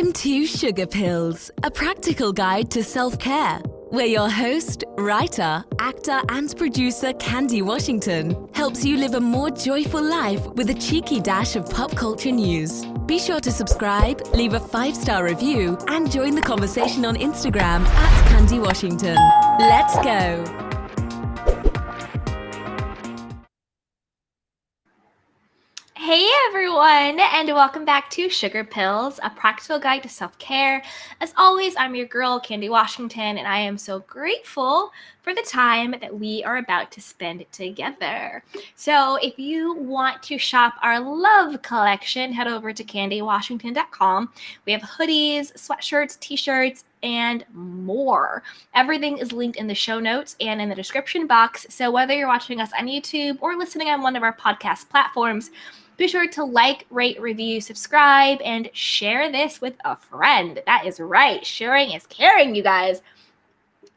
Welcome to Sugar Pills, a practical guide to self-care, where your host, writer, actor, and producer Candy Washington helps you live a more joyful life with a cheeky dash of pop culture news. Be sure to subscribe, leave a 5-star review, and join the conversation on Instagram at Candy Washington. Let's go! Hey everyone, and welcome back to Sugar Pills, a practical guide to self-care. As always, I'm your girl, Candy Washington, and I am so grateful for the time that we are about to spend together. So if you want to shop our love collection, head over to candywashington.com. We have hoodies, sweatshirts, t-shirts, and more. Everything is linked in the show notes and in the description box. So whether you're watching us on YouTube or listening on one of our podcast platforms, be sure to like, rate, review, subscribe, and share this with a friend. That is right. Sharing is caring, you guys.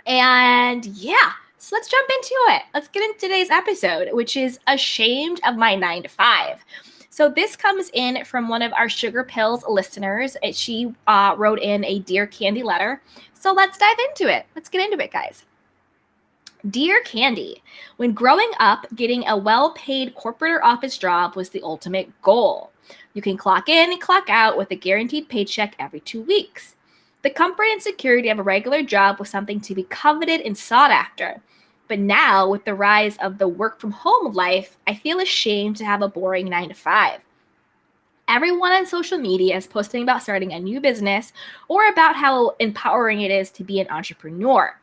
And yeah, so let's jump into it. Let's get into today's episode, which is Ashamed of My 9 to 5. So this comes in from one of our Sugar Pills listeners. She wrote in a Dear Candy letter. So let's dive into it. Let's get into it, guys. Dear Candy, when growing up, getting a well-paid corporate or office job was the ultimate goal. You can clock in and clock out with a guaranteed paycheck every 2 weeks. The comfort and security of a regular job was something to be coveted and sought after. But now, with the rise of the work-from-home life, I feel ashamed to have a boring 9 to 5. Everyone on social media is posting about starting a new business or about how empowering it is to be an entrepreneur.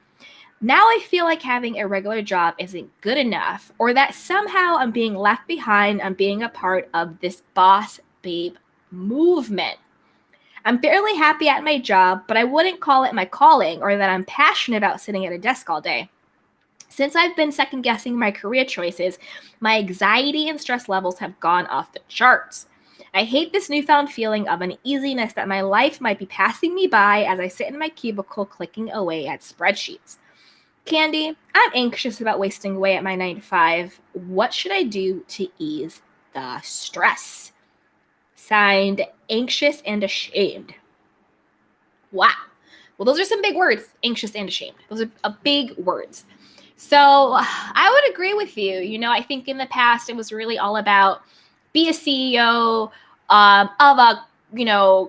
Now I feel like having a regular job isn't good enough, or that somehow I'm being left behind on being a part of this boss babe movement. I'm fairly happy at my job, but I wouldn't call it my calling or that I'm passionate about sitting at a desk all day. Since I've been second guessing my career choices, my anxiety and stress levels have gone off the charts. I hate this newfound feeling of uneasiness that my life might be passing me by as I sit in my cubicle clicking away at spreadsheets. Candy, I'm anxious about wasting away at my 9 to 5. What should I do to ease the stress? Signed, Anxious and Ashamed. Wow. Well, those are some big words, anxious and ashamed. Those are big words. So I would agree with you. I think in the past it was really all about be a CEO of a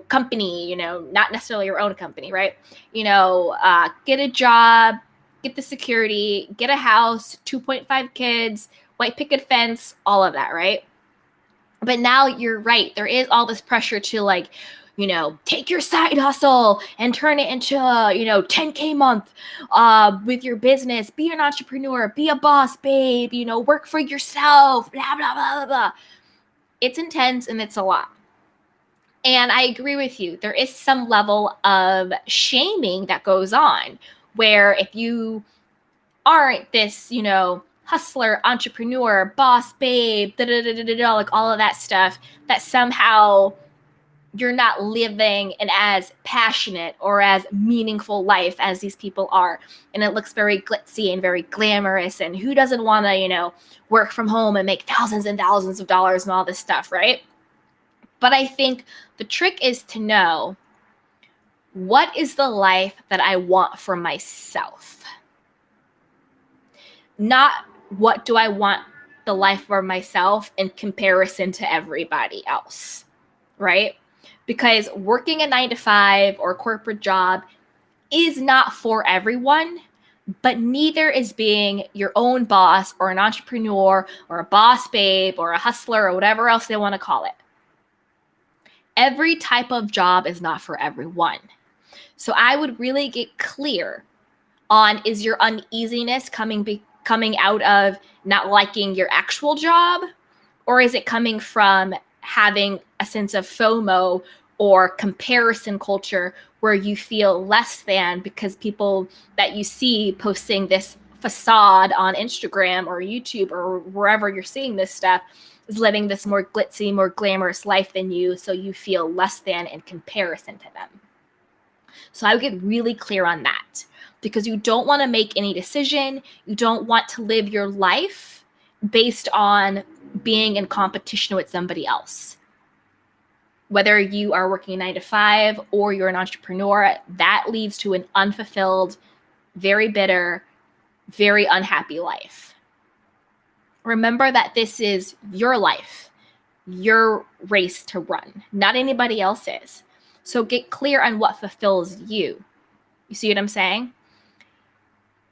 company, not necessarily your own company, right? Get a job, get the security, get a house, 2.5 kids, white picket fence, all of that, right? But now you're right. There is all this pressure to take your side hustle and turn it into, 10K month with your business. Be an entrepreneur, be a boss, babe, work for yourself, blah, blah, blah, blah, blah. It's intense and it's a lot. And I agree with you. There is some level of shaming that goes on where if you aren't this, hustler, entrepreneur, boss, babe, like all of that stuff, that somehow you're not living an as passionate or as meaningful life as these people are. And it looks very glitzy and very glamorous. And who doesn't want to, work from home and make thousands and thousands of dollars and all this stuff, right? But I think the trick is to know, what is the life that I want for myself? Not what do I want the life for myself in comparison to everybody else, right? Because working a 9 to 5 or a corporate job is not for everyone, but neither is being your own boss or an entrepreneur or a boss babe or a hustler or whatever else they want to call it. Every type of job is not for everyone. So I would really get clear on, is your uneasiness coming out of not liking your actual job, or is it coming from having a sense of FOMO or comparison culture where you feel less than because people that you see posting this facade on Instagram or YouTube or wherever you're seeing this stuff is living this more glitzy, more glamorous life than you, so you feel less than in comparison to them. So I would get really clear on that, because you don't want to make any decision. You don't want to live your life based on being in competition with somebody else. Whether you are working 9 to 5 or you're an entrepreneur, that leads to an unfulfilled, very bitter, very unhappy life. Remember that this is your life, your race to run, not anybody else's. So get clear on what fulfills you. You see what I'm saying?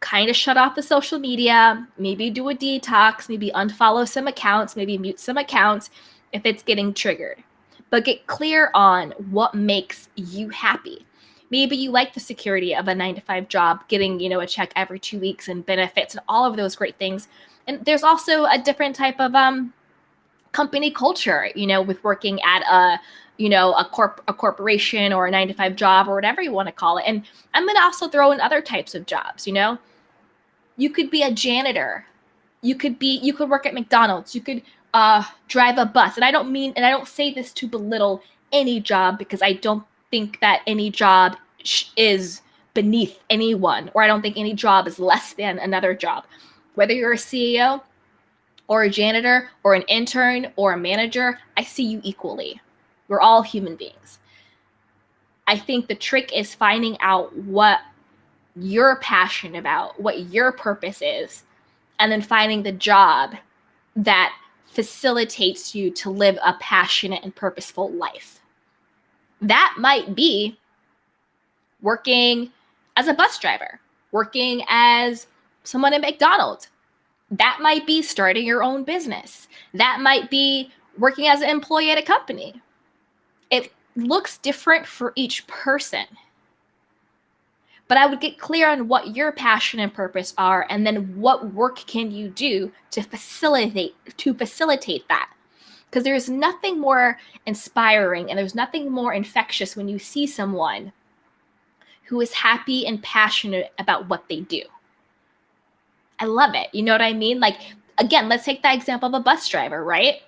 Kind of shut off the social media, maybe do a detox, maybe unfollow some accounts, maybe mute some accounts if it's getting triggered. But get clear on what makes you happy. Maybe you like the security of a 9 to 5 job, getting, a check every 2 weeks and benefits and all of those great things. And there's also a different type of company culture, with working at a corporation or a 9 to 5 job or whatever you want to call it. And I'm going to also throw in other types of jobs, You could be a janitor. You could work at McDonald's. You could drive a bus. And I don't say this to belittle any job, because I don't think that any job is beneath anyone, or I don't think any job is less than another job. Whether you're a CEO or a janitor or an intern or a manager, I see you equally. We're all human beings. I think the trick is finding out what you're passionate about, what your purpose is, and then finding the job that facilitates you to live a passionate and purposeful life. That might be working as a bus driver, working as someone at McDonald's. That might be starting your own business. That might be working as an employee at a company. It looks different for each person. But I would get clear on what your passion and purpose are, and then what work can you do to facilitate that. Because there's nothing more inspiring and there's nothing more infectious when you see someone who is happy and passionate about what they do. I love it. You know what I mean? Like, again, let's take that example of a bus driver, right?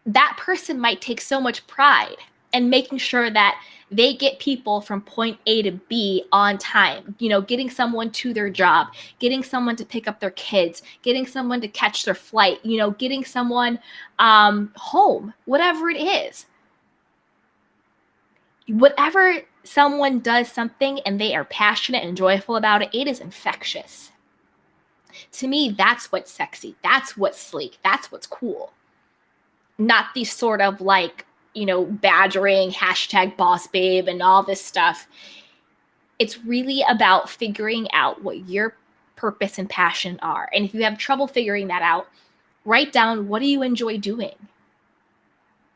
That person might take so much pride in making sure that they get people from point A to B on time, getting someone to their job, getting someone to pick up their kids, getting someone to catch their flight, getting someone home, whatever it is. Whatever someone does something and they are passionate and joyful about it, it is infectious. To me, that's what's sexy. That's what's sleek. That's what's cool. Not these sort of badgering #boss babe and all this stuff. It's really about figuring out what your purpose and passion are. And if you have trouble figuring that out, write down, what do you enjoy doing?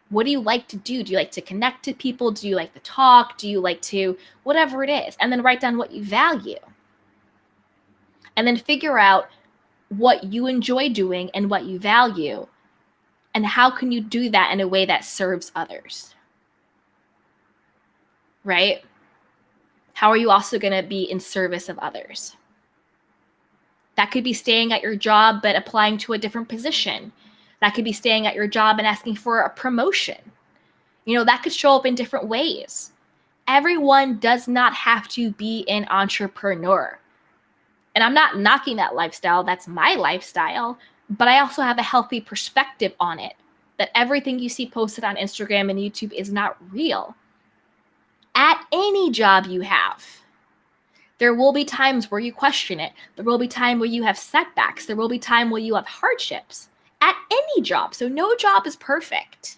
What do you like to do? Do you like to connect to people? Do you like to talk? Do you like to, whatever it is? And then write down what you value. And then figure out what you enjoy doing and what you value. And how can you do that in a way that serves others? Right? How are you also going to be in service of others? That could be staying at your job but applying to a different position. That could be staying at your job and asking for a promotion. That could show up in different ways. Everyone does not have to be an entrepreneur. And I'm not knocking that lifestyle. That's my lifestyle. But I also have a healthy perspective on it, that everything you see posted on Instagram and YouTube is not real. At any job you have, there will be times where you question it. There will be time where you have setbacks. There will be time where you have hardships at any job. So no job is perfect.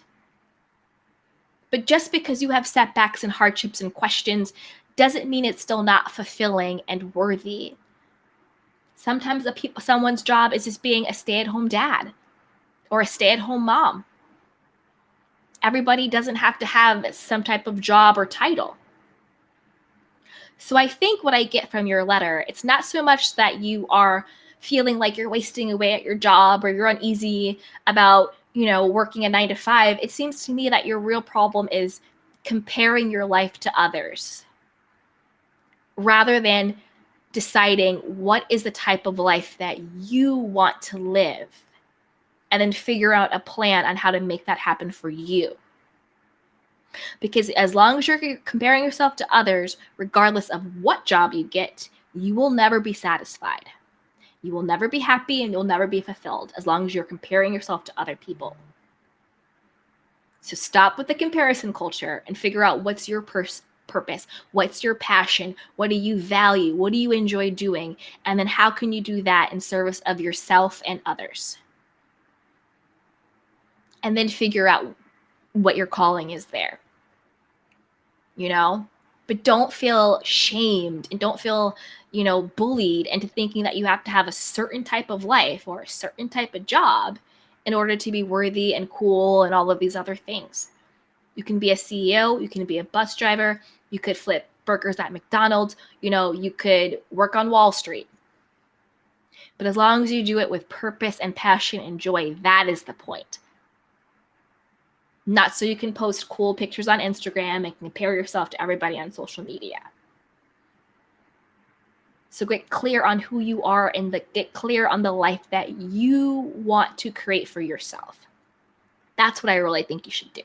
But just because you have setbacks and hardships and questions doesn't mean it's still not fulfilling and worthy. Sometimes someone's job is just being a stay-at-home dad or a stay-at-home mom. Everybody doesn't have to have some type of job or title. So I think what I get from your letter, it's not so much that you are feeling like you're wasting away at your job or you're uneasy about, working a 9 to 5. It seems to me that your real problem is comparing your life to others rather than deciding what is the type of life that you want to live, and then figure out a plan on how to make that happen for you. Because as long as you're comparing yourself to others, regardless of what job you get, you will never be satisfied. You will never be happy and you'll never be fulfilled as long as you're comparing yourself to other people. So stop with the comparison culture and figure out what's your purpose, what's your passion, what do you value, what do you enjoy doing, and then how can you do that in service of yourself and others. And then figure out what your calling is there, you know? But don't feel shamed and don't feel, bullied into thinking that you have to have a certain type of life or a certain type of job in order to be worthy and cool and all of these other things. You can be a CEO, you can be a bus driver, you could flip burgers at McDonald's, you could work on Wall Street. But as long as you do it with purpose and passion and joy, that is the point. Not so you can post cool pictures on Instagram and compare yourself to everybody on social media. So get clear on who you are and get clear on the life that you want to create for yourself. That's what I really think you should do.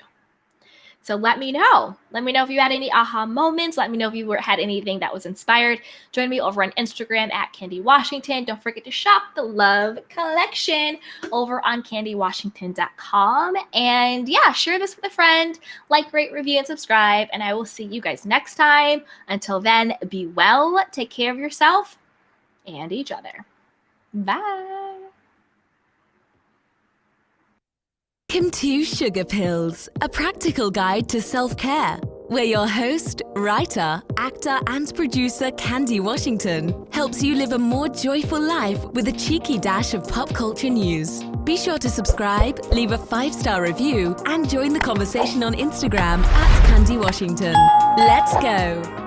So let me know. Let me know if you had any aha moments. Let me know if you had anything that was inspired. Join me over on Instagram at Candy Washington. Don't forget to shop the Love Collection over on candywashington.com. And yeah, share this with a friend. Like, rate, review, and subscribe. And I will see you guys next time. Until then, be well, take care of yourself and each other. Bye. Welcome to Sugar Pills, a practical guide to self-care, where your host, writer, actor, and producer Candy Washington helps you live a more joyful life with a cheeky dash of pop culture news. Be sure to subscribe, leave a 5-star review, and join the conversation on Instagram at Candy Washington. Let's go!